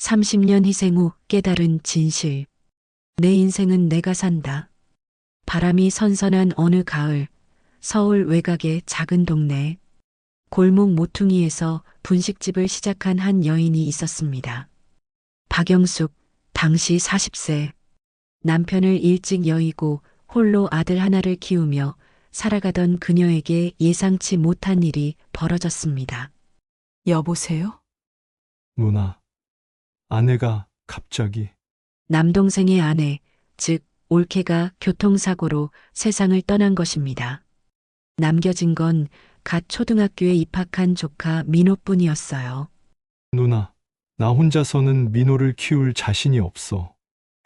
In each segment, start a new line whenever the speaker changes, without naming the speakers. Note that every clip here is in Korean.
30년 희생 후 깨달은 진실. 내 인생은 내가 산다. 바람이 선선한 어느 가을, 서울 외곽의 작은 동네, 골목 모퉁이에서 분식집을 시작한 한 여인이 있었습니다. 박영숙, 당시 40세. 남편을 일찍 여의고 홀로 아들 하나를 키우며 살아가던 그녀에게 예상치 못한 일이 벌어졌습니다.
여보세요?
누나, 아내가 갑자기
남동생의 아내, 즉 올케가 교통사고로 세상을 떠난 것입니다. 남겨진 건 갓 초등학교에 입학한 조카 민호뿐이었어요.
누나, 나 혼자서는 민호를 키울 자신이 없어.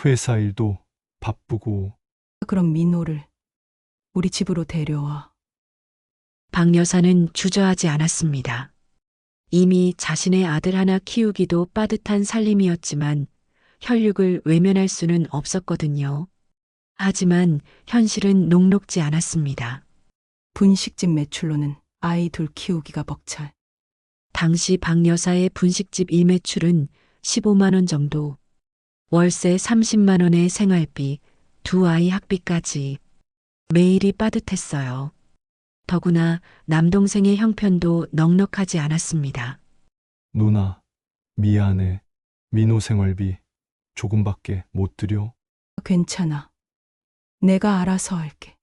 회사 일도 바쁘고
그럼 민호를 우리 집으로 데려와.
박 여사는 주저하지 않았습니다. 이미 자신의 아들 하나 키우기도 빠듯한 살림이었지만 혈육을 외면할 수는 없었거든요. 하지만 현실은 녹록지 않았습니다.
분식집 매출로는 아이 둘 키우기가 벅찰.
당시 박 여사의 분식집 일매출은 15만 원 정도, 월세 30만 원의 생활비, 두 아이 학비까지 매일이 빠듯했어요. 더구나 남동생의 형편도 넉넉하지 않았습니다.
누나, 미안해. 민호 생활비 조금밖에 못 드려.
괜찮아. 내가 알아서 할게.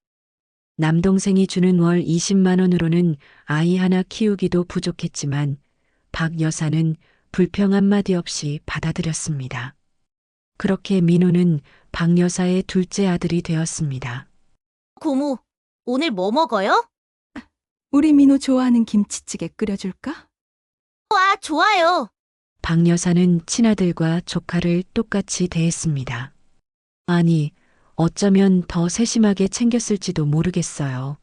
남동생이 주는 월 20만 원으로는 아이 하나 키우기도 부족했지만 박 여사는 불평 한마디 없이 받아들였습니다. 그렇게 민호는 박 여사의 둘째 아들이 되었습니다.
고모, 오늘 뭐 먹어요?
우리 민호 좋아하는 김치찌개 끓여줄까?
와, 좋아요.
박 여사는 친아들과 조카를 똑같이 대했습니다. 아니, 어쩌면 더 세심하게 챙겼을지도 모르겠어요.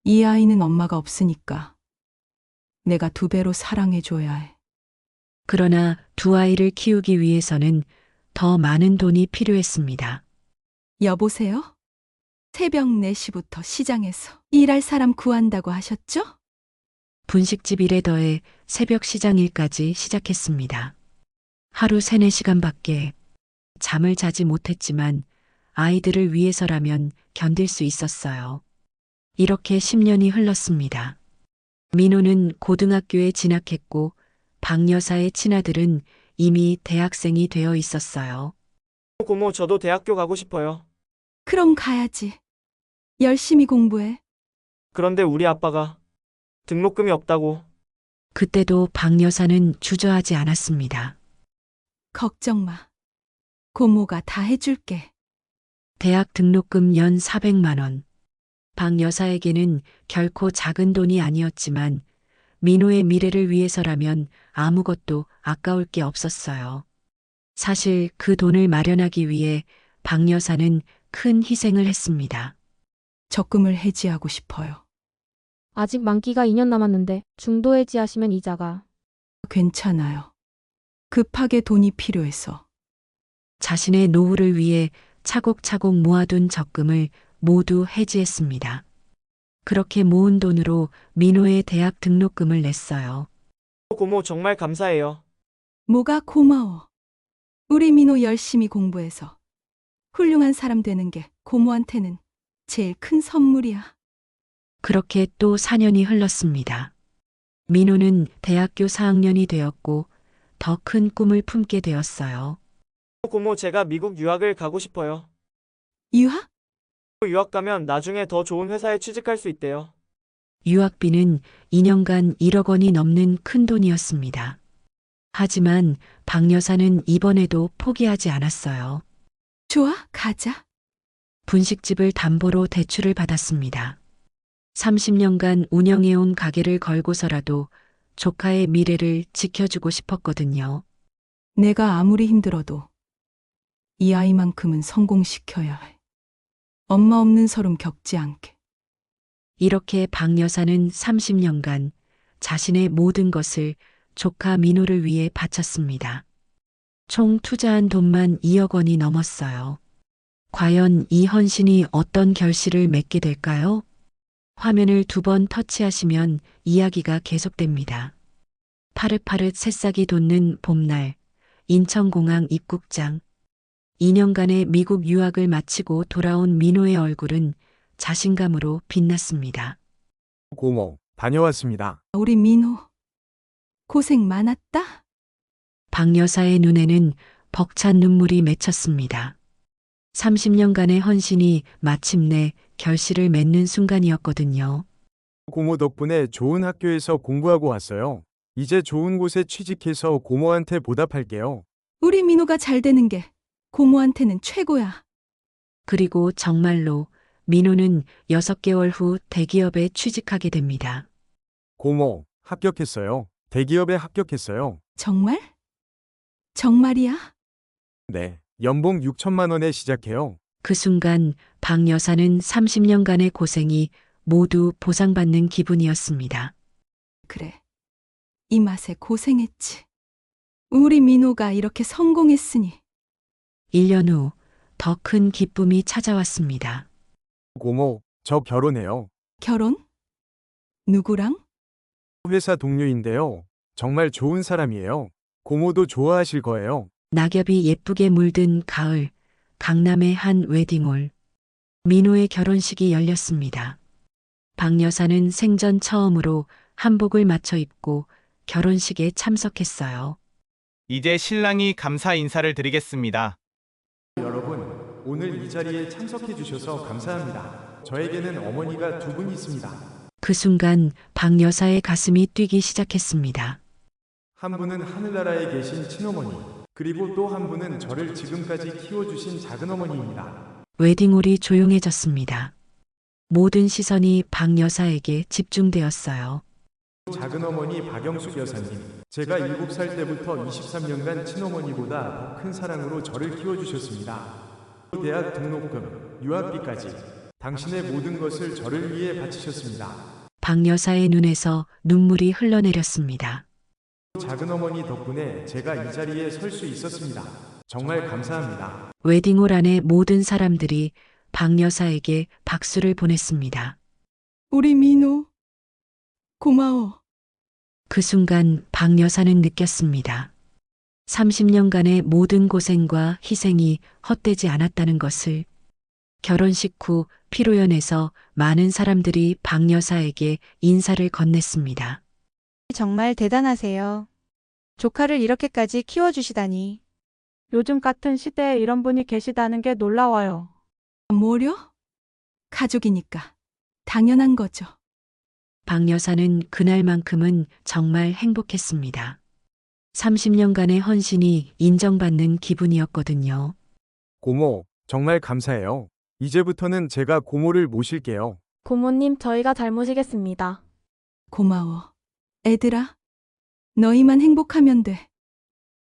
이 아이는 엄마가 없으니까 내가 2배로 사랑해줘야 해.
그러나 두 아이를 키우기 위해서는 더 많은 돈이 필요했습니다.
여보세요? 새벽 4시부터 시장에서 일할 사람 구한다고 하셨죠?
분식집 일에 더해 새벽 시장 일까지 시작했습니다. 하루 3, 4시간밖에 잠을 자지 못했지만 아이들을 위해서라면 견딜 수 있었어요. 이렇게 10년이 흘렀습니다. 민호는 고등학교에 진학했고 박 여사의 친아들은 이미 대학생이 되어 있었어요.
고모, 저도 대학교 가고 싶어요.
그럼 가야지. 열심히 공부해.
그런데 우리 아빠가 등록금이 없다고.
그때도 박 여사는 주저하지 않았습니다.
걱정 마. 고모가 다 해줄게.
대학 등록금 연 400만 원. 박 여사에게는 결코 작은 돈이 아니었지만 민호의 미래를 위해서라면 아무것도 아까울 게 없었어요. 사실 그 돈을 마련하기 위해 박 여사는 큰 희생을 했습니다.
적금을 해지하고 싶어요.
아직 만기가 2년 남았는데 중도 해지하시면 이자가.
괜찮아요. 급하게 돈이 필요해서.
자신의 노후를 위해 차곡차곡 모아둔 적금을 모두 해지했습니다. 그렇게 모은 돈으로 민호의 대학 등록금을 냈어요.
고모, 정말 감사해요.
뭐가 고마워. 우리 민호 열심히 공부해서 훌륭한 사람 되는 게 고모한테는 제일 큰 선물이야.
그렇게 또 4년이 흘렀습니다. 민호는 대학교 4학년이 되었고 더 큰 꿈을 품게 되었어요.
고모, 제가 미국 유학을 가고 싶어요.
유학?
유학 가면 나중에 더 좋은 회사에 취직할 수 있대요.
유학비는 2년간 1억 원이 넘는 큰 돈이었습니다. 하지만 박 여사는 이번에도 포기하지 않았어요.
좋아, 가자.
분식집을 담보로 대출을 받았습니다. 30년간 운영해온 가게를 걸고서라도 조카의 미래를 지켜주고 싶었거든요.
내가 아무리 힘들어도 이 아이만큼은 성공시켜야 해. 엄마 없는 서름 겪지 않게.
이렇게 박 여사는 30년간 자신의 모든 것을 조카 민호를 위해 바쳤습니다. 총 투자한 돈만 2억 원이 넘었어요. 과연 이 헌신이 어떤 결실을 맺게 될까요? 화면을 2번 터치하시면 이야기가 계속됩니다. 파릇파릇 새싹이 돋는 봄날, 인천공항 입국장. 2년간의 미국 유학을 마치고 돌아온 민호의 얼굴은 자신감으로 빛났습니다.
고모, 다녀왔습니다.
우리 민호 고생 많았다.
박 여사의 눈에는 벅찬 눈물이 맺혔습니다. 30년간의 헌신이 마침내 결실을 맺는 순간이었거든요.
고모 덕분에 좋은 학교에서 공부하고 왔어요. 이제 좋은 곳에 취직해서 고모한테 보답할게요.
우리 민호가 잘 되는 게 고모한테는 최고야.
그리고 정말로 민호는 6개월 후 대기업에 취직하게 됩니다.
고모, 합격했어요. 대기업에 합격했어요.
정말? 정말이야?
네, 연봉 6천만 원에 시작해요.
그 순간 박 여사는 30년간의 고생이 모두 보상받는 기분이었습니다.
그래. 이 맛에 고생했지. 우리 민호가 이렇게 성공했으니
1년 후 더 큰 기쁨이 찾아왔습니다.
고모, 저 결혼해요.
결혼? 누구랑?
회사 동료인데요. 정말 좋은 사람이에요. 고모도 좋아하실 거예요.
낙엽이 예쁘게 물든 가을, 강남의 한 웨딩홀. 민호의 결혼식이 열렸습니다. 박 여사는 생전 처음으로 한복을 맞춰 입고 결혼식에 참석했어요.
이제 신랑이 감사 인사를 드리겠습니다.
여러분, 오늘 이 자리에 참석해 주셔서 감사합니다. 저에게는 어머니가 두 분 있습니다.
그 순간 박 여사의 가슴이 뛰기 시작했습니다.
한 분은 하늘나라에 계신 친어머니, 그리고 또 한 분은 저를 지금까지 키워주신 작은어머니입니다.
웨딩홀이 조용해졌습니다. 모든 시선이 박 여사에게 집중되었어요.
작은어머니 박영숙 여사님, 제가 7살 때부터 23년간 친어머니보다 더 큰 사랑으로 저를 키워주셨습니다. 대학 등록금, 유학비까지 당신의 모든 것을 저를 위해 바치셨습니다.
박 여사의 눈에서 눈물이 흘러내렸습니다.
작은어머니 덕분에 제가 이 자리에 설 수 있었습니다. 정말 감사합니다.
웨딩홀 안에 모든 사람들이 박 여사에게 박수를 보냈습니다.
우리 민호 고마워.
그 순간 박 여사는 느꼈습니다. 30년간의 모든 고생과 희생이 헛되지 않았다는 것을. 결혼식 후 피로연에서 많은 사람들이 박 여사에게 인사를 건넸습니다.
정말 대단하세요. 조카를 이렇게까지 키워주시다니.
요즘 같은 시대에 이런 분이 계시다는 게 놀라워요.
뭐려? 가족이니까 당연한 거죠.
박 여사는 그날만큼은 정말 행복했습니다. 30년간의 헌신이 인정받는 기분이었거든요.
고모, 정말 감사해요. 이제부터는 제가 고모를 모실게요.
고모님, 저희가 잘 모시겠습니다.
고마워. 애들아, 너희만 행복하면 돼.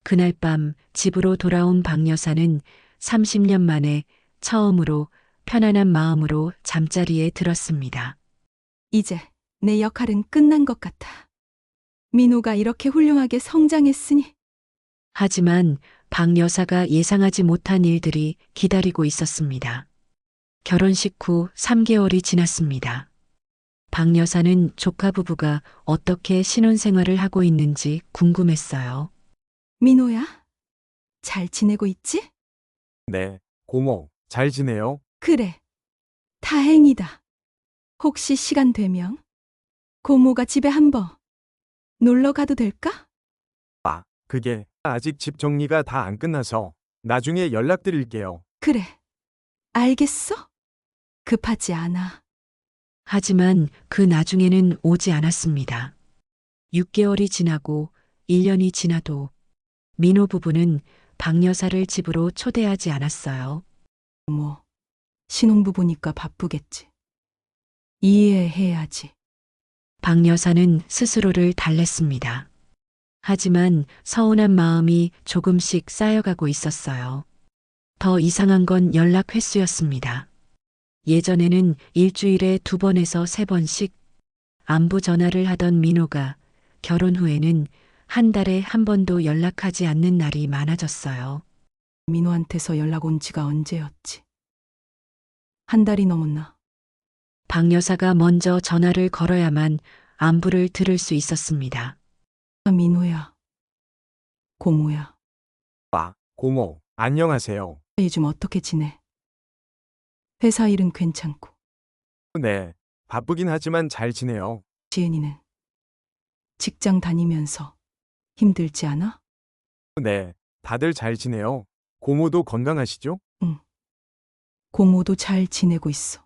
그날 밤 집으로 돌아온 박 여사는 30년 만에 처음으로 편안한 마음으로 잠자리에 들었습니다.
이제 내 역할은 끝난 것 같아. 민호가 이렇게 훌륭하게 성장했으니
하지만 박 여사가 예상하지 못한 일들이 기다리고 있었습니다. 결혼식 후 3개월이 지났습니다. 박 여사는 조카 부부가 어떻게 신혼생활을 하고 있는지 궁금했어요.
민호야, 잘 지내고 있지?
네, 고모, 잘 지내요?
그래, 다행이다. 혹시 시간 되면 고모가 집에 한번 놀러 가도 될까?
그게 아직 집 정리가 다 안 끝나서 나중에 연락드릴게요.
그래, 알겠어? 급하지 않아.
하지만 그 나중에는 오지 않았습니다. 6개월이 지나고 1년이 지나도 민호 부부는 박 여사를 집으로 초대하지 않았어요.
뭐, 신혼부부니까 바쁘겠지. 이해해야지.
박 여사는 스스로를 달랬습니다. 하지만 서운한 마음이 조금씩 쌓여가고 있었어요. 더 이상한 건 연락 횟수였습니다. 예전에는 일주일에 2번에서 3번씩 안부 전화를 하던 민호가 결혼 후에는 한 달에 한 번도 연락하지 않는 날이 많아졌어요.
민호한테서 연락 온 지가 언제였지? 한 달이 넘었나?
박 여사가 먼저 전화를 걸어야만 안부를 들을 수 있었습니다.
민호야, 고모야,
고모, 안녕하세요.
요즘 어떻게 지내? 회사 일은 괜찮고,
네, 바쁘긴 하지만 잘 지내요.
지은이는 직장 다니면서 힘들지 않아?
네, 다들 잘 지내요. 고모도 건강하시죠?
고모도 잘 지내고 있어.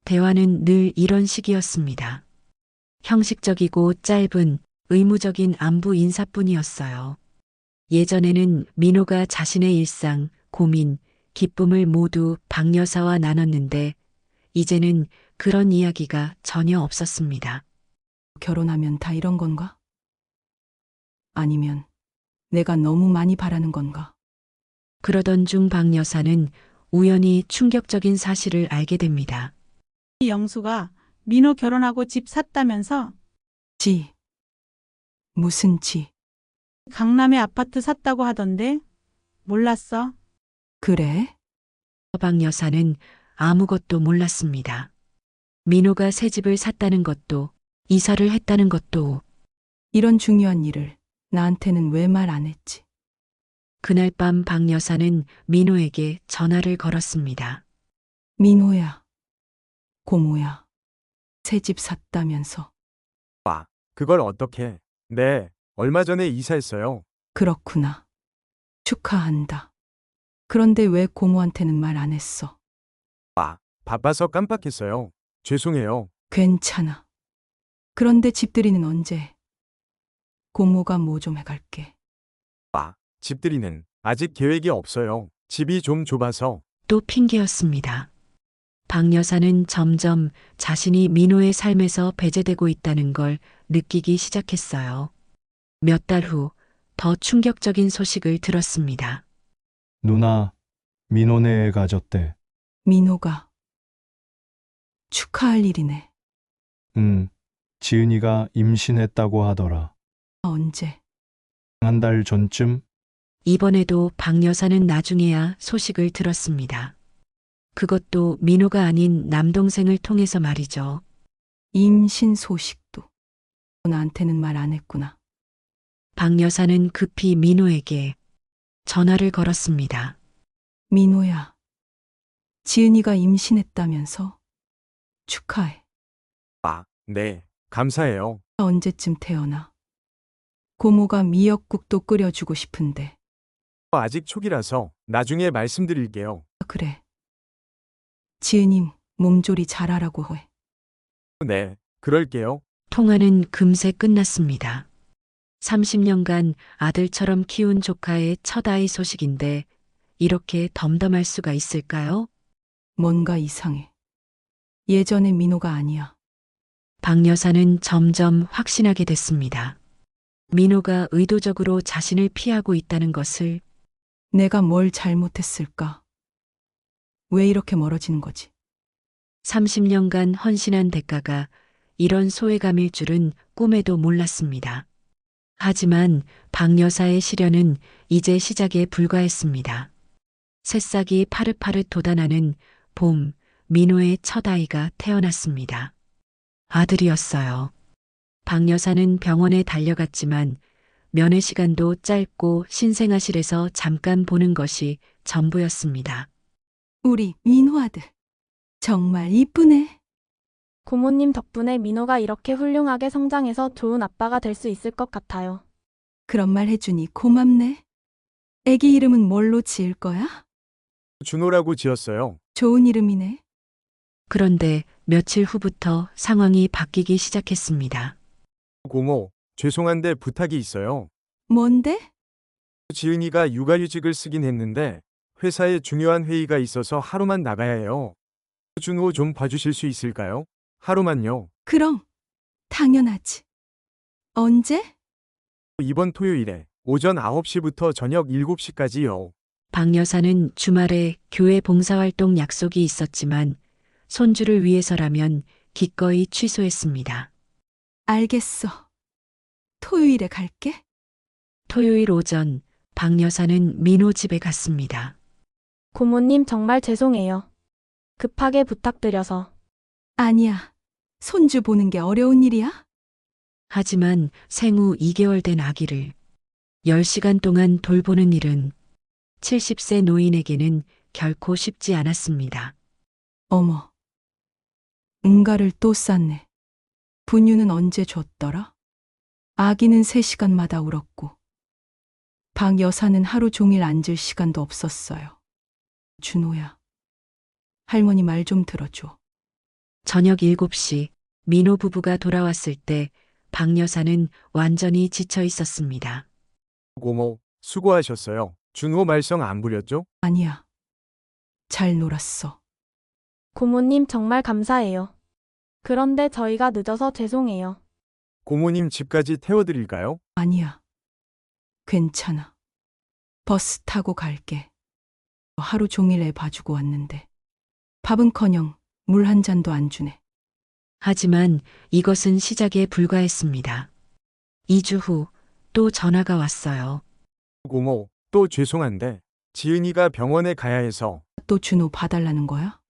대화는 늘 이런 식이었습니다. 형식적이고 짧은 의무적인 안부 인사뿐이었어요. 예전에는 민호가 자신의 일상, 고민, 기쁨을 모두 박 여사와 나눴는데 이제는 그런 이야기가 전혀 없었습니다.
결혼하면 다 이런 건가? 아니면 내가 너무 많이 바라는 건가?
그러던 중 박 여사는 우연히 충격적인 사실을 알게 됩니다.
영수가 민호 결혼하고 집 샀다면서?
지. 무슨 지?
강남에 아파트 샀다고 하던데? 몰랐어?
그래?
박 여사는 아무것도 몰랐습니다. 민호가 새 집을 샀다는 것도 이사를 했다는 것도
이런 중요한 일을 나한테는 왜 말 안 했지?
그날 밤 박 여사는 민호에게 전화를 걸었습니다.
민호야. 고모야. 새 집 샀다면서.
그걸 어떻게? 네, 얼마 전에 이사했어요.
그렇구나. 축하한다. 그런데 왜 고모한테는 말 안 했어?
바빠서 깜빡했어요. 죄송해요.
괜찮아. 그런데 집들이는 언제? 고모가 뭐 좀 해갈게.
집들이는 아직 계획이 없어요. 집이 좀 좁아서.
또 핑계였습니다. 박 여사는 점점 자신이 민호의 삶에서 배제되고 있다는 걸 느끼기 시작했어요. 몇 달 후 더 충격적인 소식을 들었습니다.
누나, 민호네 애 가졌대.
민호가. 축하할 일이네.
지은이가 임신했다고 하더라.
언제?
한 달 전쯤?
이번에도 박 여사는 나중에야 소식을 들었습니다. 그것도 민호가 아닌 남동생을 통해서 말이죠.
임신 소식도. 나한테는 말 안 했구나.
박 여사는 급히 민호에게 전화를 걸었습니다.
민호야. 지은이가 임신했다면서? 축하해.
네, 감사해요.
언제쯤 태어나? 고모가 미역국도 끓여주고 싶은데.
아직 초기라서 나중에 말씀드릴게요.
그래. 지은이 몸조리 잘하라고 해.
네, 그럴게요.
통화는 금세 끝났습니다. 30년간 아들처럼 키운 조카의 첫 아이 소식인데 이렇게 덤덤할 수가 있을까요?
뭔가 이상해. 예전의 민호가 아니야.
박 여사는 점점 확신하게 됐습니다. 민호가 의도적으로 자신을 피하고 있다는 것을.
내가 뭘 잘못했을까? 왜 이렇게 멀어지는 거지?
30년간 헌신한 대가가 이런 소외감일 줄은 꿈에도 몰랐습니다. 하지만 박 여사의 시련은 이제 시작에 불과했습니다. 새싹이 파릇파릇 돋아나는 봄, 민호의 첫 아이가 태어났습니다. 아들이었어요. 박 여사는 병원에 달려갔지만 면회 시간도 짧고 신생아실에서 잠깐 보는 것이 전부였습니다.
우리 민호 아들. 정말 이쁘네.
고모님 덕분에 민호가 이렇게 훌륭하게 성장해서 좋은 아빠가 될 수 있을 것 같아요.
그런 말 해주니 고맙네. 애기 이름은 뭘로 지을 거야?
준호라고 지었어요.
좋은 이름이네.
그런데 며칠 후부터 상황이 바뀌기 시작했습니다.
고모, 죄송한데 부탁이 있어요.
뭔데?
지은이가 육아휴직을 쓰긴 했는데 회사에 중요한 회의가 있어서 하루만 나가야 해요. 준호 좀 봐주실 수 있을까요? 하루만요.
그럼. 당연하지. 언제?
이번 토요일에 오전 9시부터 저녁 7시까지요.
박 여사는 주말에 교회 봉사활동 약속이 있었지만 손주를 위해서라면 기꺼이 취소했습니다.
알겠어. 토요일에 갈게.
토요일 오전 박 여사는 민호 집에 갔습니다.
고모님 정말 죄송해요. 급하게 부탁드려서.
아니야. 손주 보는 게 어려운 일이야?
하지만 생후 2개월 된 아기를 10시간 동안 돌보는 일은 70세 노인에게는 결코 쉽지 않았습니다.
어머, 응가를 또 쌌네. 분유는 언제 줬더라? 아기는 3시간마다 울었고, 박 여사는 하루 종일 앉을 시간도 없었어요. 준호야, 할머니 말 좀 들어줘.
저녁 7시 민호 부부가 돌아왔을 때 박 여사는 완전히 지쳐 있었습니다.
고모, 수고하셨어요. 준호 말썽 안 부렸죠?
아니야. 잘 놀았어.
고모님 정말 감사해요. 그런데 저희가 늦어서 죄송해요.
고모님 집까지 태워드릴까요?
아니야. 괜찮아. 버스 타고 갈게. 하루 종일 애 봐주고 왔는데 밥은커녕 물 한 잔도 안 주네.
하지만 이것은 시작에 불과했습니다. 2주 후 또 전화가 왔어요.
고모, 또 죄송한데 지은이가 병원에 가야 해서.
또 준호 봐달라는 거야?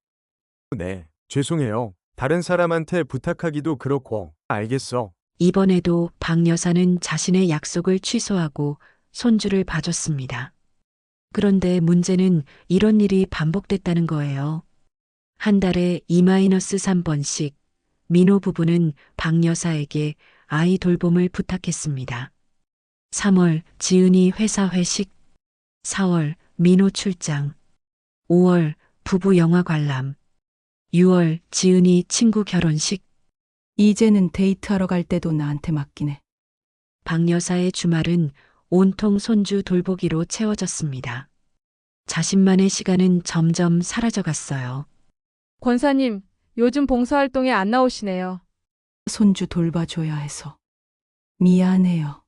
네, 죄송해요. 다른 사람한테 부탁하기도 그렇고. 알겠어.
이번에도 박 여사는 자신의 약속을 취소하고 손주를 봐줬습니다. 그런데 문제는 이런 일이 반복됐다는 거예요. 한 달에 2-3번씩 민호 부부는 박 여사에게 아이 돌봄을 부탁했습니다. 3월 지은이 회사 회식, 4월 민호 출장, 5월 부부 영화 관람, 6월 지은이 친구 결혼식.
이제는 데이트하러 갈 때도 나한테 맡기네.
박 여사의 주말은 온통 손주 돌보기로 채워졌습니다. 자신만의 시간은 점점 사라져갔어요.
권사님, 요즘 봉사활동에 안 나오시네요.
손주 돌봐줘야 해서. 미안해요.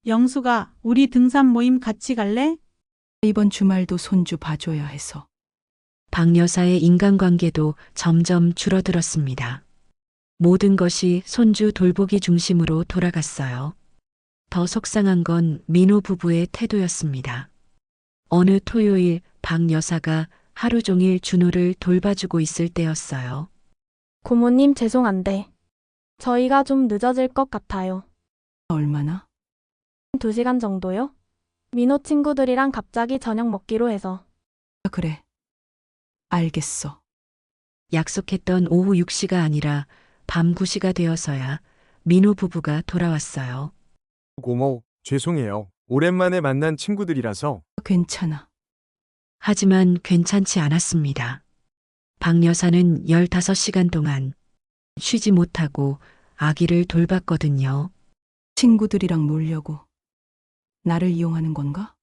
영수가 우리 등산 모임 같이 갈래?
이번 주말도 손주 봐줘야 해서.
박 여사의 인간관계도 점점 줄어들었습니다. 모든 것이 손주 돌보기 중심으로 돌아갔어요. 더 속상한 건 민호 부부의 태도였습니다. 어느 토요일 박 여사가 하루 종일 준호를 돌봐주고 있을 때였어요.
고모님 죄송한데 저희가 좀 늦어질 것 같아요.
얼마나?
2시간 정도요? 민호 친구들이랑 갑자기 저녁 먹기로 해서.
그래. 알겠어.
약속했던 오후 6시가 아니라 밤 9시가 되어서야 민호 부부가 돌아왔어요.
고모, 죄송해요. 오랜만에 만난 친구들이라서.
괜찮아.
하지만 괜찮지 않았습니다. 박 여사는 15시간 동안 쉬지 못하고 아기를 돌봤거든요.
친구들이랑 놀려고. 나를 이용하는 건가?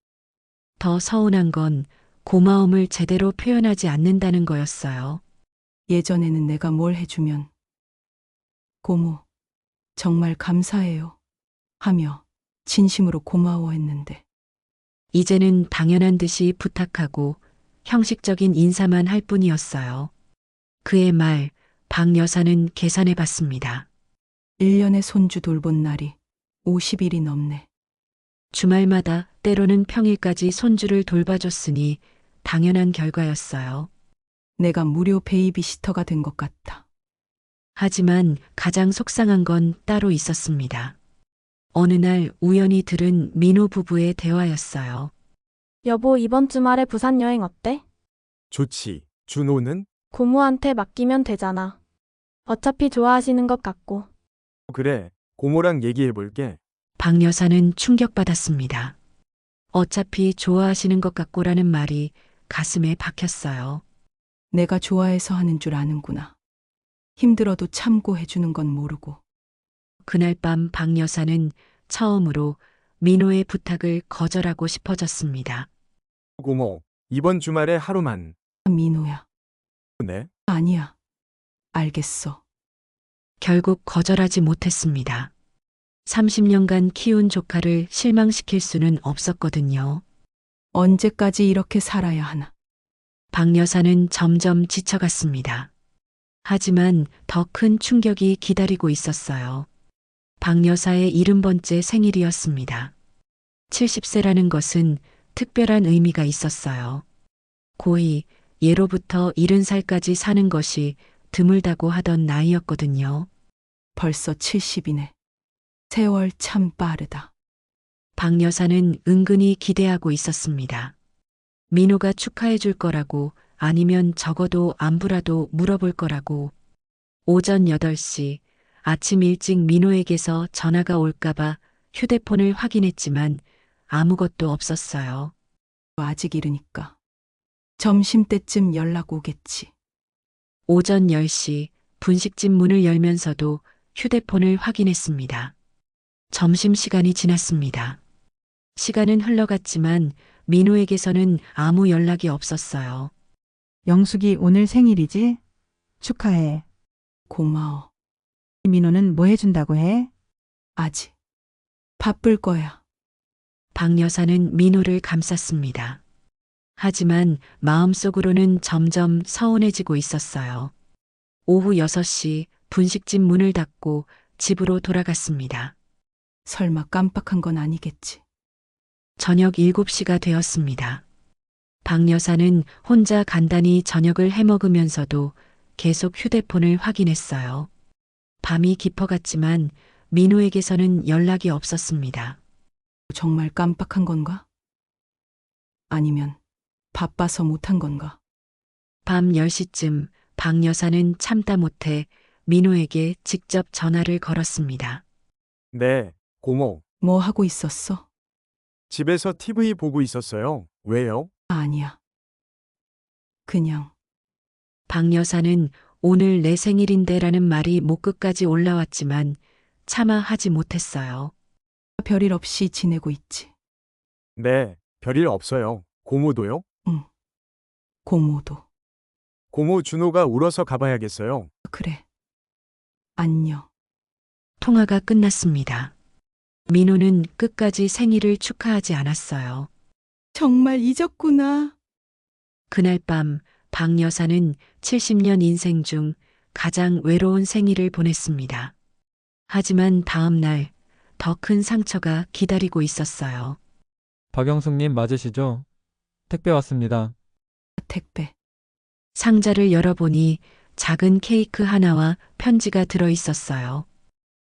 더 서운한 건 고마움을 제대로 표현하지 않는다는 거였어요.
예전에는 내가 뭘 해주면 고모, 정말 감사해요. 하며 진심으로 고마워했는데.
이제는 당연한 듯이 부탁하고 형식적인 인사만 할 뿐이었어요. 그의 말, 박 여사는 계산해 봤습니다.
1년에 손주 돌본 날이 50일이 넘네.
주말마다 때로는 평일까지 손주를 돌봐줬으니 당연한 결과였어요.
내가 무료 베이비시터가 된 것 같아.
하지만 가장 속상한 건 따로 있었습니다. 어느 날 우연히 들은 민호 부부의 대화였어요.
여보, 이번 주말에 부산 여행 어때?
좋지. 준호는?
고모한테 맡기면 되잖아. 어차피 좋아하시는 것 같고.
그래. 고모랑 얘기해볼게.
박 여사는 충격받았습니다. 어차피 좋아하시는 것 같고라는 말이 가슴에 박혔어요.
내가 좋아해서 하는 줄 아는구나. 힘들어도 참고 해주는 건 모르고.
그날 밤 박 여사는 처음으로 민호의 부탁을 거절하고 싶어졌습니다.
고모, 이번 주말에 하루만.
민호야.
네?
아니야. 알겠어.
결국 거절하지 못했습니다. 30년간 키운 조카를 실망시킬 수는 없었거든요.
언제까지 이렇게 살아야 하나.
박 여사는 점점 지쳐갔습니다. 하지만 더 큰 충격이 기다리고 있었어요. 박 여사의 70번째 생일이었습니다. 70세라는 것은 특별한 의미가 있었어요. 고이 예로부터 70살까지 사는 것이 드물다고 하던 나이였거든요.
벌써 70이네. 세월 참 빠르다.
박 여사는 은근히 기대하고 있었습니다. 민호가 축하해 줄 거라고, 아니면 적어도 안부라도 물어볼 거라고. 오전 8시 아침 일찍 민호에게서 전화가 올까봐 휴대폰을 확인했지만 아무것도 없었어요.
아직 이르니까. 점심때쯤 연락 오겠지.
오전 10시 분식집 문을 열면서도 휴대폰을 확인했습니다. 점심시간이 지났습니다. 시간은 흘러갔지만 민호에게서는 아무 연락이 없었어요.
영숙이 오늘 생일이지? 축하해.
고마워.
민호는 뭐 해준다고 해?
아직. 바쁠 거야.
박 여사는 민호를 감쌌습니다. 하지만 마음속으로는 점점 서운해지고 있었어요. 오후 6시 분식집 문을 닫고 집으로 돌아갔습니다.
설마 깜빡한 건 아니겠지.
저녁 7시가 되었습니다. 박 여사는 혼자 간단히 저녁을 해먹으면서도 계속 휴대폰을 확인했어요. 밤이 깊어갔지만 민호에게서는 연락이 없었습니다.
정말 깜빡한 건가? 아니면 바빠서 못한 건가?
밤 10시쯤 박 여사는 참다 못해 민호에게 직접 전화를 걸었습니다.
네, 고모.
뭐 하고 있었어?
집에서 TV 보고 있었어요. 왜요?
아니야. 그냥
박 여사는 오늘 내 생일인데라는 말이 목 끝까지 올라왔지만 차마 하지 못했어요.
별일 없이 지내고 있지.
네, 별일 없어요. 고모도요?
고모도.
고모 준호가 울어서 가봐야겠어요.
그래. 안녕.
통화가 끝났습니다. 민호는 끝까지 생일을 축하하지 않았어요.
정말 잊었구나.
그날 밤 박 여사는 70년 인생 중 가장 외로운 생일을 보냈습니다. 하지만 다음 날 더 큰 상처가 기다리고 있었어요.
박영숙님 맞으시죠? 택배 왔습니다.
택배.
상자를 열어보니 작은 케이크 하나와 편지가 들어 있었어요.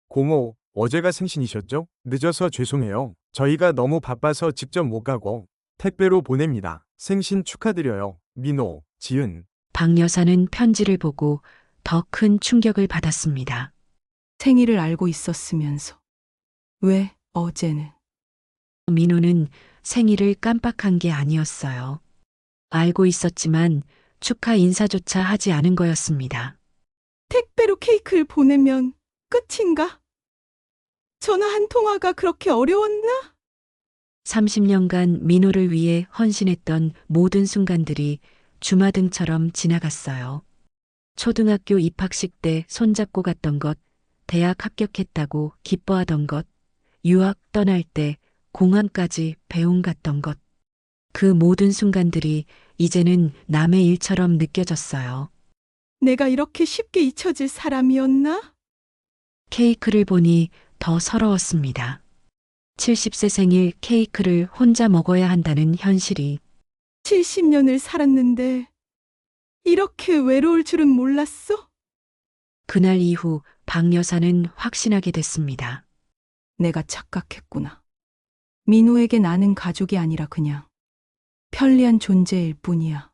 고모, 어제가 생신이셨죠? 늦어서 죄송해요. 저희가 너무 바빠서 직접 못 가고 택배로 보냅니다. 생신 축하드려요. 민호, 지은.
박 여사는 편지를 보고 더 큰 충격을 받았습니다.
생일을 알고 있었으면서. 왜 어제는?
민호는 생일을 깜빡한 게 아니었어요. 알고 있었지만 축하 인사조차 하지 않은 거였습니다.
택배로 케이크를 보내면 끝인가? 전화 한 통화가 그렇게 어려웠나?
30년간 민호를 위해 헌신했던 모든 순간들이 주마등처럼 지나갔어요. 초등학교 입학식 때 손잡고 갔던 것, 대학 합격했다고 기뻐하던 것, 유학 떠날 때 공항까지 배웅 갔던 것. 그 모든 순간들이 이제는 남의 일처럼 느껴졌어요.
내가 이렇게 쉽게 잊혀질 사람이었나?
케이크를 보니 더 서러웠습니다. 70세 생일 케이크를 혼자 먹어야 한다는 현실이.
70년을 살았는데 이렇게 외로울 줄은 몰랐어?
그날 이후 박 여사는 확신하게 됐습니다.
내가 착각했구나. 민호에게 나는 가족이 아니라 그냥 편리한 존재일 뿐이야.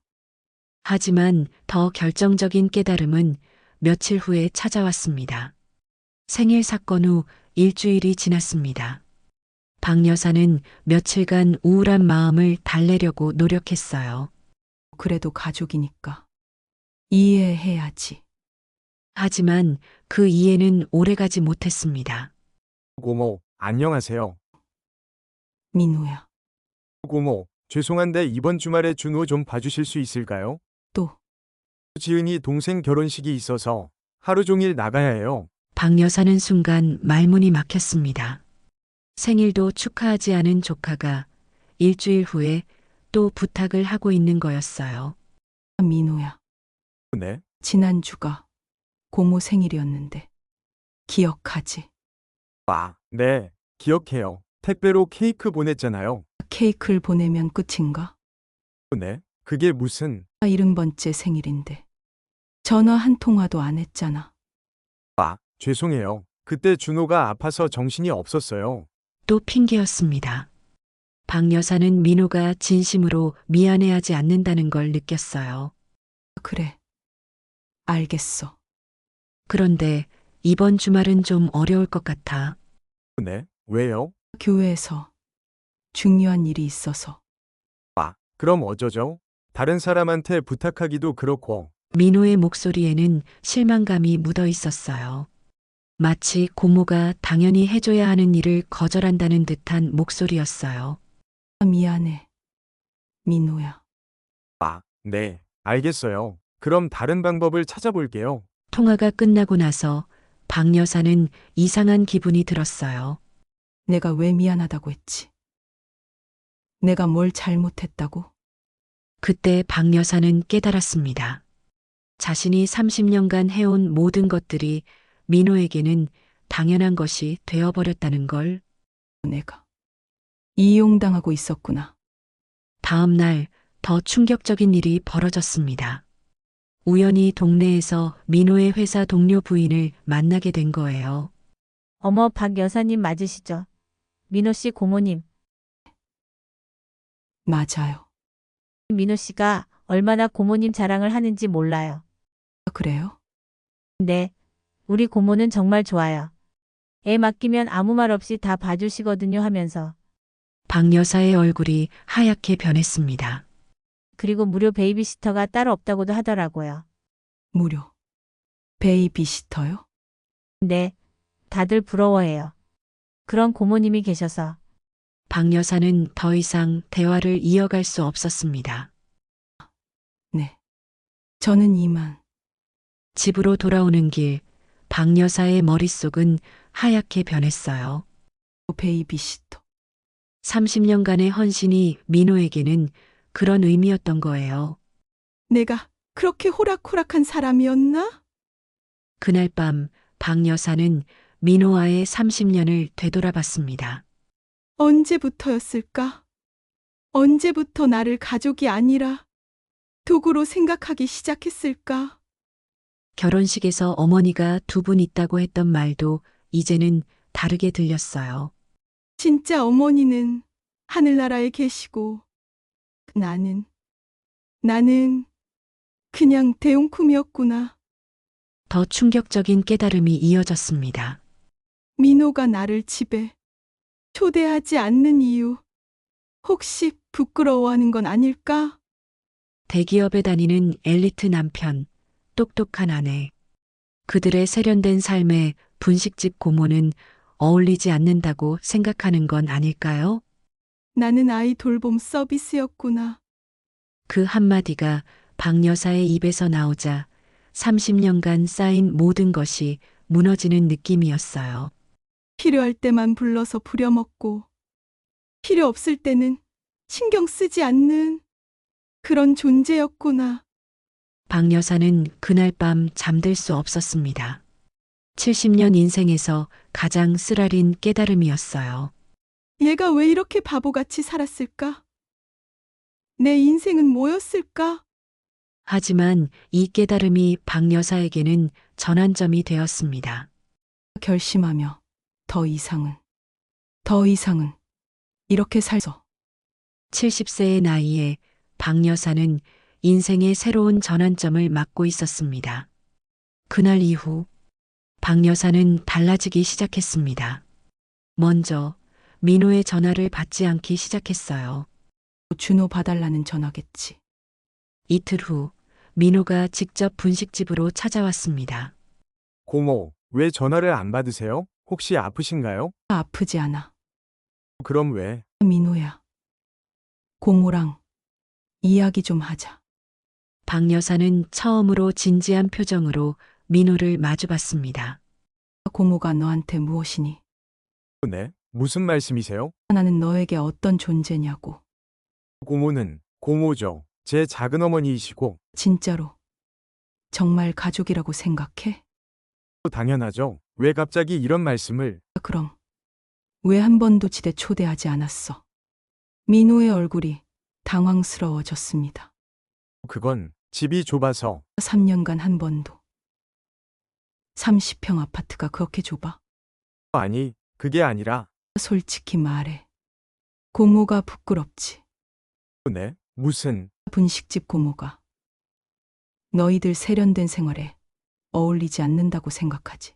하지만 더 결정적인 깨달음은 며칠 후에 찾아왔습니다. 생일 사건 후 일주일이 지났습니다. 박 여사는 며칠간 우울한 마음을 달래려고 노력했어요.
그래도 가족이니까 이해해야지.
하지만 그 이해는 오래가지 못했습니다.
고모, 안녕하세요.
민호야.
고모, 죄송한데 이번 주말에 준호 좀 봐주실 수 있을까요?
또?
지은이 동생 결혼식이 있어서 하루 종일 나가야 해요.
박 여사는 순간 말문이 막혔습니다. 생일도 축하하지 않은 조카가 일주일 후에 또 부탁을 하고 있는 거였어요.
민호야.
네?
지난주가 고모 생일이었는데 기억하지?
아, 네, 기억해요. 택배로 케이크 보냈잖아요.
케이크를 보내면 끝인가?
네? 그게 무슨...
70번째 생일인데 전화 한 통화도 안 했잖아.
아, 죄송해요. 그때 준호가 아파서 정신이 없었어요.
또 핑계였습니다. 박 여사는 민호가 진심으로 미안해하지 않는다는 걸 느꼈어요.
그래. 알겠어.
그런데 이번 주말은 좀 어려울 것 같아.
네, 왜요?
교회에서 중요한 일이 있어서.
그럼 어쩌죠? 다른 사람한테 부탁하기도 그렇고.
민호의 목소리에는 실망감이 묻어 있었어요. 마치 고모가 당연히 해줘야 하는 일을 거절한다는 듯한 목소리였어요.
미안해. 민호야.
네, 알겠어요. 그럼 다른 방법을 찾아볼게요.
통화가 끝나고 나서 박 여사는 이상한 기분이 들었어요.
내가 왜 미안하다고 했지? 내가 뭘 잘못했다고?
그때 박 여사는 깨달았습니다. 자신이 30년간 해온 모든 것들이 민호에게는 당연한 것이 되어버렸다는 걸.
내가 이용당하고 있었구나.
다음 날 더 충격적인 일이 벌어졌습니다. 우연히 동네에서 민호의 회사 동료 부인을 만나게 된 거예요.
어머, 박 여사님 맞으시죠? 민호 씨 고모님.
맞아요.
민호 씨가 얼마나 고모님 자랑을 하는지 몰라요.
그래요?
네. 우리 고모는 정말 좋아요. 애 맡기면 아무 말 없이 다 봐주시거든요 하면서.
박 여사의 얼굴이 하얗게 변했습니다.
그리고 무료 베이비시터가 따로 없다고도 하더라고요.
무료. 베이비시터요?
네. 다들 부러워해요. 그런 고모님이 계셔서.
박 여사는 더 이상 대화를 이어갈 수 없었습니다.
네. 저는 이만.
집으로 돌아오는 길, 박 여사의 머릿속은 하얗게 변했어요.
베이비시터.
30년간의 헌신이 민호에게는 그런 의미였던 거예요.
내가 그렇게 호락호락한 사람이었나?
그날 밤 박 여사는 민호와의 30년을 되돌아봤습니다.
언제부터였을까? 언제부터 나를 가족이 아니라 도구로 생각하기 시작했을까?
결혼식에서 어머니가 두 분 있다고 했던 말도 이제는 다르게 들렸어요.
진짜 어머니는 하늘나라에 계시고 나는 그냥 대용품이었구나.
더 충격적인 깨달음이 이어졌습니다.
민호가 나를 집에 초대하지 않는 이유, 혹시 부끄러워하는 건 아닐까?
대기업에 다니는 엘리트 남편, 똑똑한 아내. 그들의 세련된 삶에 분식집 고모는 어울리지 않는다고 생각하는 건 아닐까요?
나는 아이 돌봄 서비스였구나.
그 한마디가 박 여사의 입에서 나오자 30년간 쌓인 모든 것이 무너지는 느낌이었어요.
필요할 때만 불러서 부려먹고 필요 없을 때는 신경 쓰지 않는 그런 존재였구나.
박 여사는 그날 밤 잠들 수 없었습니다. 70년 인생에서 가장 쓰라린 깨달음이었어요.
얘가 왜 이렇게 바보같이 살았을까? 내 인생은 뭐였을까?
하지만 이 깨달음이 박 여사에게는 전환점이 되었습니다.
결심하며 더 이상은 이렇게 살서
70세의 나이에 박 여사는 인생의 새로운 전환점을 맞고 있었습니다. 그날 이후 박 여사는 달라지기 시작했습니다. 먼저 민호의 전화를 받지 않기 시작했어요.
준호 봐달라는 전화겠지.
이틀 후 민호가 직접 분식집으로 찾아왔습니다.
고모, 왜 전화를 안 받으세요? 혹시 아프신가요?
아프지 않아.
그럼 왜?
민호야. 고모랑 이야기 좀 하자.
박 여사는 처음으로 진지한 표정으로 민호를 마주봤습니다.
고모가 너한테 무엇이니?
네, 무슨 말씀이세요?
나는 너에게 어떤 존재냐고.
고모는 고모죠. 제 작은 어머니이시고.
진짜로 정말 가족이라고 생각해?
당연하죠. 왜 갑자기 이런 말씀을?
그럼 왜 한 번도 집에 초대하지 않았어? 민호의 얼굴이 당황스러워졌습니다.
그건 집이 좁아서.
3년간 한 번도. 30평 아파트가 그렇게 좁아?
아니, 그게 아니라.
솔직히 말해. 고모가 부끄럽지.
네? 무슨?
분식집 고모가. 너희들 세련된 생활에 어울리지 않는다고 생각하지.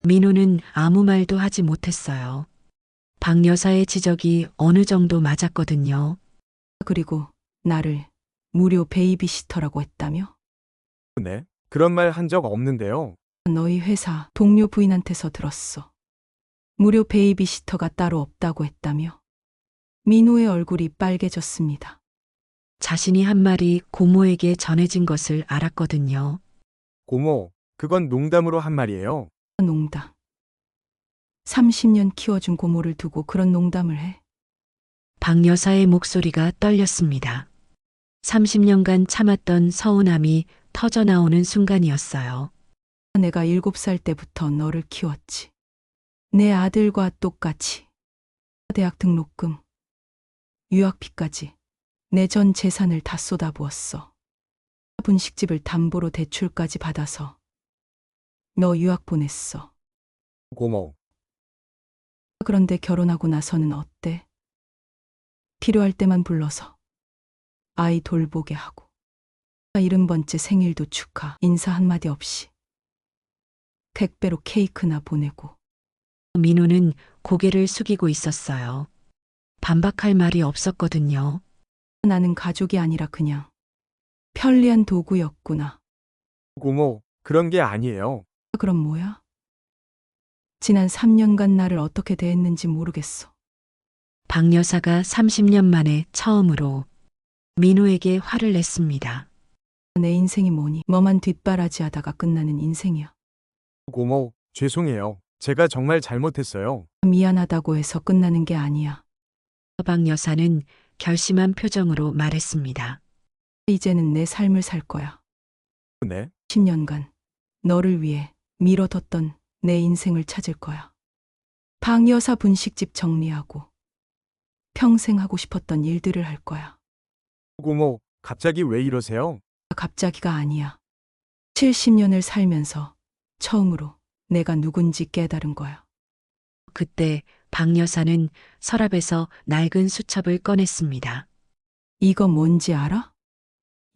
민호는 아무 말도 하지 못했어요. 박 여사의 지적이 어느 정도 맞았거든요.
그리고 나를 무료 베이비시터라고 했다며?
네? 그런 말 한 적 없는데요.
너희 회사 동료 부인한테서 들었어. 무료 베이비시터가 따로 없다고 했다며? 민호의 얼굴이 빨개졌습니다.
자신이 한 말이 고모에게 전해진 것을 알았거든요.
고모, 그건 농담으로 한 말이에요.
농담. 30년 키워준 고모를 두고 그런 농담을 해?
박 여사의 목소리가 떨렸습니다. 30년간 참았던 서운함이 터져나오는 순간이었어요.
내가 7살 때부터 너를 키웠지. 내 아들과 똑같이. 대학 등록금, 유학비까지 내 전 재산을 다 쏟아부었어. 분식집을 담보로 대출까지 받아서 너 유학 보냈어.
고모,
그런데 결혼하고 나서는 어때? 필요할 때만 불러서 아이 돌보게 하고 70번째 생일도 축하 인사 한마디 없이 택배로 케이크나 보내고.
민호는 고개를 숙이고 있었어요. 반박할 말이 없었거든요.
나는 가족이 아니라 그냥 편리한 도구였구나.
고모, 그런 게 아니에요.
그럼 뭐야? 지난 3년간 나를 어떻게 대했는지 모르겠어.
박 여사가 30년 만에 처음으로 민호에게 화를 냈습니다.
내 인생이 뭐니? 뭐만 뒷바라지하다가 끝나는 인생이야.
고모, 죄송해요. 제가 정말 잘못했어요.
미안하다고 해서 끝나는 게 아니야.
박 여사는 결심한 표정으로 말했습니다.
이제는 내 삶을 살 거야.
네?
10년간 너를 위해 미뤄뒀던 내 인생을 찾을 거야. 박 여사 분식집 정리하고 평생 하고 싶었던 일들을 할 거야.
고모, 갑자기 왜 이러세요?
갑자기가 아니야. 70년을 살면서 처음으로 내가 누군지 깨달은 거야.
그때 박 여사는 서랍에서 낡은 수첩을 꺼냈습니다.
이거 뭔지 알아?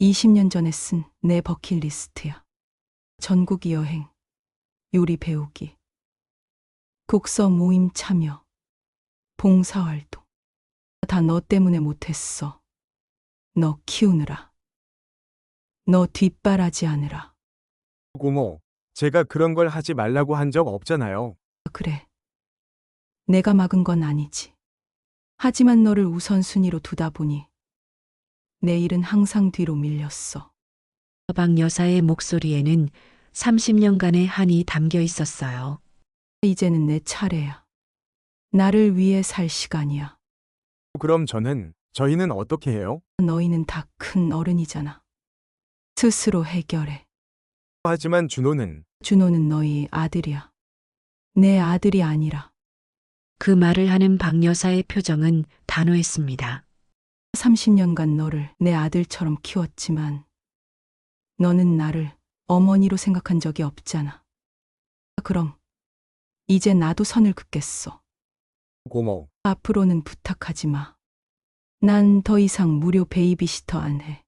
20년 전에 쓴 내 버킷리스트야. 전국 여행, 요리 배우기, 독서 모임 참여, 봉사활동. 다 너 때문에 못했어. 너 키우느라. 너 뒷바라지하느라.
고모, 제가 그런 걸 하지 말라고 한 적 없잖아요.
그래. 내가 막은 건 아니지. 하지만 너를 우선순위로 두다 보니 내 일은 항상 뒤로 밀렸어.
박 여사의 목소리에는 30년간의 한이 담겨 있었어요.
이제는 내 차례야. 나를 위해 살 시간이야.
그럼 저희는 어떻게 해요?
너희는 다 큰 어른이잖아. 스스로 해결해.
하지만 준호는
준호는 너희 아들이야. 내 아들이 아니라.
그 말을 하는 박 여사의 표정은 단호했습니다.
30년간 너를 내 아들처럼 키웠지만 너는 나를 어머니로 생각한 적이 없잖아. 그럼 이제 나도 선을 긋겠어.
고모,
앞으로는 부탁하지 마. 난 더 이상 무료 베이비시터 안 해.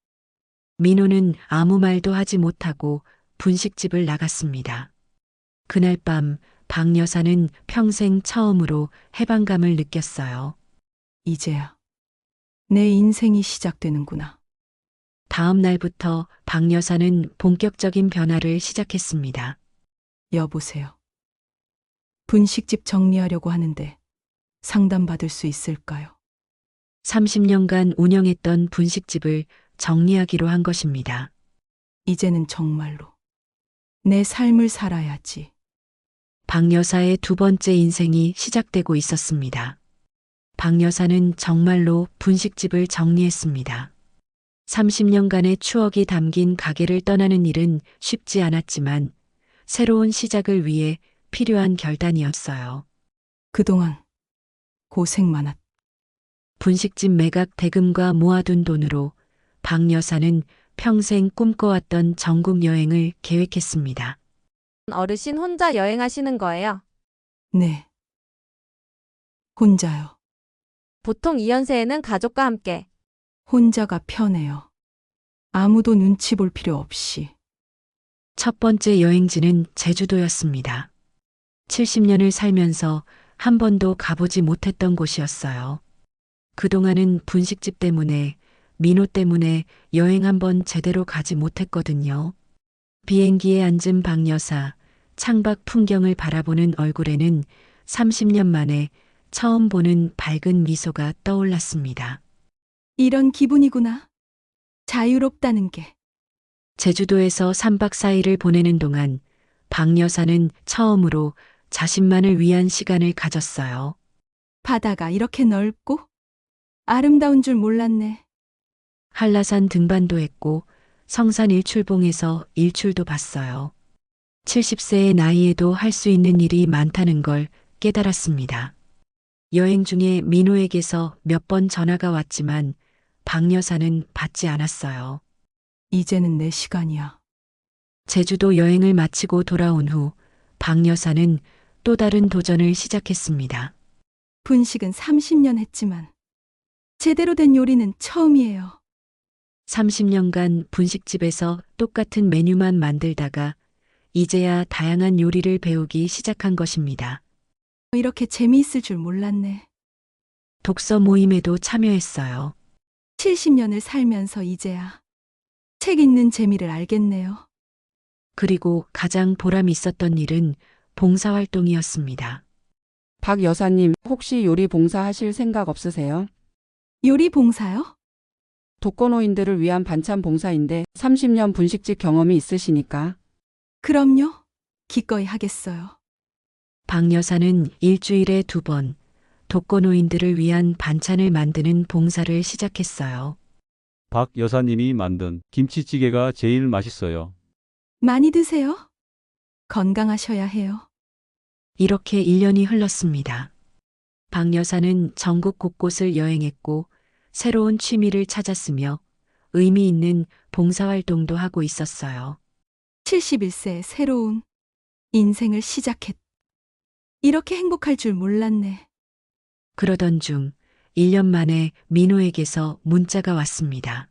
민호는 아무 말도 하지 못하고 분식집을 나갔습니다. 그날 밤 박 여사는 평생 처음으로 해방감을 느꼈어요.
이제야 내 인생이 시작되는구나.
다음 날부터 박 여사는 본격적인 변화를 시작했습니다.
여보세요. 분식집 정리하려고 하는데 상담받을 수 있을까요?
30년간 운영했던 분식집을 정리하기로 한 것입니다.
이제는 정말로 내 삶을 살아야지.
박 여사의 두 번째 인생이 시작되고 있었습니다. 박 여사는 정말로 분식집을 정리했습니다. 30년간의 추억이 담긴 가게를 떠나는 일은 쉽지 않았지만 새로운 시작을 위해 필요한 결단이었어요.
그동안 고생 많았다.
분식집 매각 대금과 모아둔 돈으로 박 여사는 평생 꿈꿔왔던 전국 여행을 계획했습니다.
어르신 혼자 여행하시는 거예요?
네. 혼자요.
보통 이 연세에는 가족과 함께.
혼자가 편해요. 아무도 눈치 볼 필요 없이.
첫 번째 여행지는 제주도였습니다. 70년을 살면서 한 번도 가보지 못했던 곳이었어요. 그동안은 분식집 때문에, 민호 때문에 여행 한 번 제대로 가지 못했거든요. 비행기에 앉은 박 여사, 창밖 풍경을 바라보는 얼굴에는 30년 만에 처음 보는 밝은 미소가 떠올랐습니다.
이런 기분이구나. 자유롭다는 게.
제주도에서 3박 4일을 보내는 동안 박 여사는 처음으로 자신만을 위한 시간을 가졌어요.
바다가 이렇게 넓고 아름다운 줄 몰랐네.
한라산 등반도 했고 성산 일출봉에서 일출도 봤어요. 70세의 나이에도 할 수 있는 일이 많다는 걸 깨달았습니다. 여행 중에 민호에게서 몇 번 전화가 왔지만 박 여사는 받지 않았어요.
이제는 내 시간이야.
제주도 여행을 마치고 돌아온 후 박 여사는 또 다른 도전을 시작했습니다.
분식은 30년 했지만 제대로 된 요리는 처음이에요.
30년간 분식집에서 똑같은 메뉴만 만들다가 이제야 다양한 요리를 배우기 시작한 것입니다.
이렇게 재미있을 줄 몰랐네.
독서 모임에도 참여했어요.
70년을 살면서 이제야 책 읽는 재미를 알겠네요.
그리고 가장 보람 있었던 일은 봉사활동이었습니다.
박 여사님, 혹시 요리 봉사하실 생각 없으세요?
요리 봉사요?
독거노인들을 위한 반찬 봉사인데 30년 분식집 경험이 있으시니까.
그럼요. 기꺼이 하겠어요.
박 여사는 일주일에 2번 독거노인들을 위한 반찬을 만드는 봉사를 시작했어요.
박 여사님이 만든 김치찌개가 제일 맛있어요.
많이 드세요. 건강하셔야 해요.
이렇게 1년이 흘렀습니다. 박 여사는 전국 곳곳을 여행했고 새로운 취미를 찾았으며 의미 있는 봉사활동도 하고 있었어요.
71세에 새로운 인생을 이렇게 행복할 줄 몰랐네.
그러던 중 1년 만에 민호에게서 문자가 왔습니다.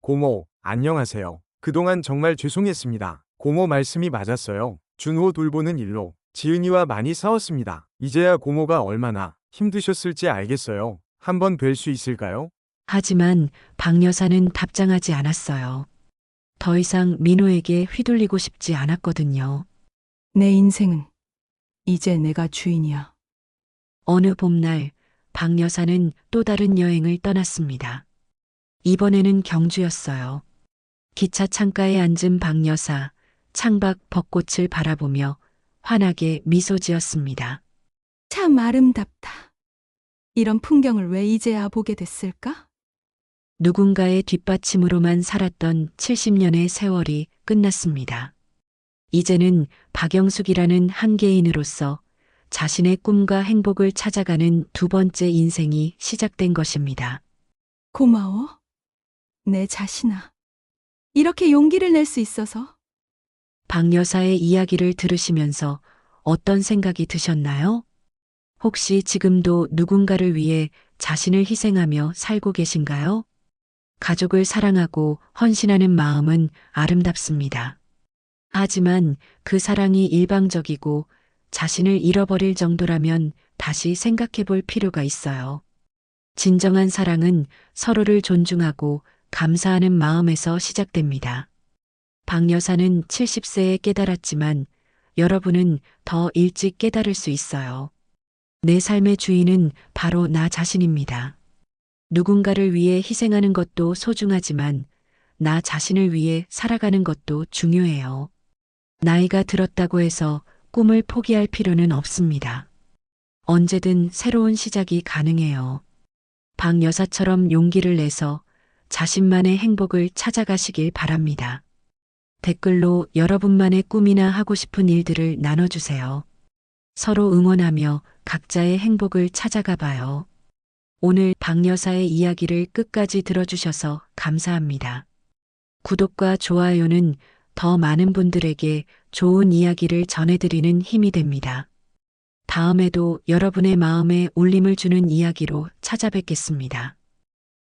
고모, 안녕하세요. 그동안 정말 죄송했습니다. 고모 말씀이 맞았어요. 준호 돌보는 일로 지은이와 많이 싸웠습니다. 이제야 고모가 얼마나 힘드셨을지 알겠어요. 한번 뵐 수 있을까요?
하지만 박 여사는 답장하지 않았어요. 더 이상 민호에게 휘둘리고 싶지 않았거든요.
내 인생은 이제 내가 주인이야.
어느 봄날 박 여사는 또 다른 여행을 떠났습니다. 이번에는 경주였어요. 기차 창가에 앉은 박 여사, 창밖 벚꽃을 바라보며 환하게 미소 지었습니다.
참 아름답다. 이런 풍경을 왜 이제야 보게 됐을까?
누군가의 뒷받침으로만 살았던 70년의 세월이 끝났습니다. 이제는 박영숙이라는 한 개인으로서 자신의 꿈과 행복을 찾아가는 두 번째 인생이 시작된 것입니다.
고마워. 내 자신아. 이렇게 용기를 낼 수 있어서.
박 여사의 이야기를 들으시면서 어떤 생각이 드셨나요? 혹시 지금도 누군가를 위해 자신을 희생하며 살고 계신가요? 가족을 사랑하고 헌신하는 마음은 아름답습니다. 하지만 그 사랑이 일방적이고 자신을 잃어버릴 정도라면 다시 생각해 볼 필요가 있어요. 진정한 사랑은 서로를 존중하고 감사하는 마음에서 시작됩니다. 박 여사는 70세에 깨달았지만 여러분은 더 일찍 깨달을 수 있어요. 내 삶의 주인은 바로 나 자신입니다. 누군가를 위해 희생하는 것도 소중하지만 나 자신을 위해 살아가는 것도 중요해요. 나이가 들었다고 해서 꿈을 포기할 필요는 없습니다. 언제든 새로운 시작이 가능해요. 박 여사처럼 용기를 내서 자신만의 행복을 찾아가시길 바랍니다. 댓글로 여러분만의 꿈이나 하고 싶은 일들을 나눠주세요. 서로 응원하며 각자의 행복을 찾아가 봐요. 오늘 박 여사의 이야기를 끝까지 들어주셔서 감사합니다. 구독과 좋아요는 더 많은 분들에게 좋은 이야기를 전해드리는 힘이 됩니다. 다음에도 여러분의 마음에 울림을 주는 이야기로 찾아뵙겠습니다.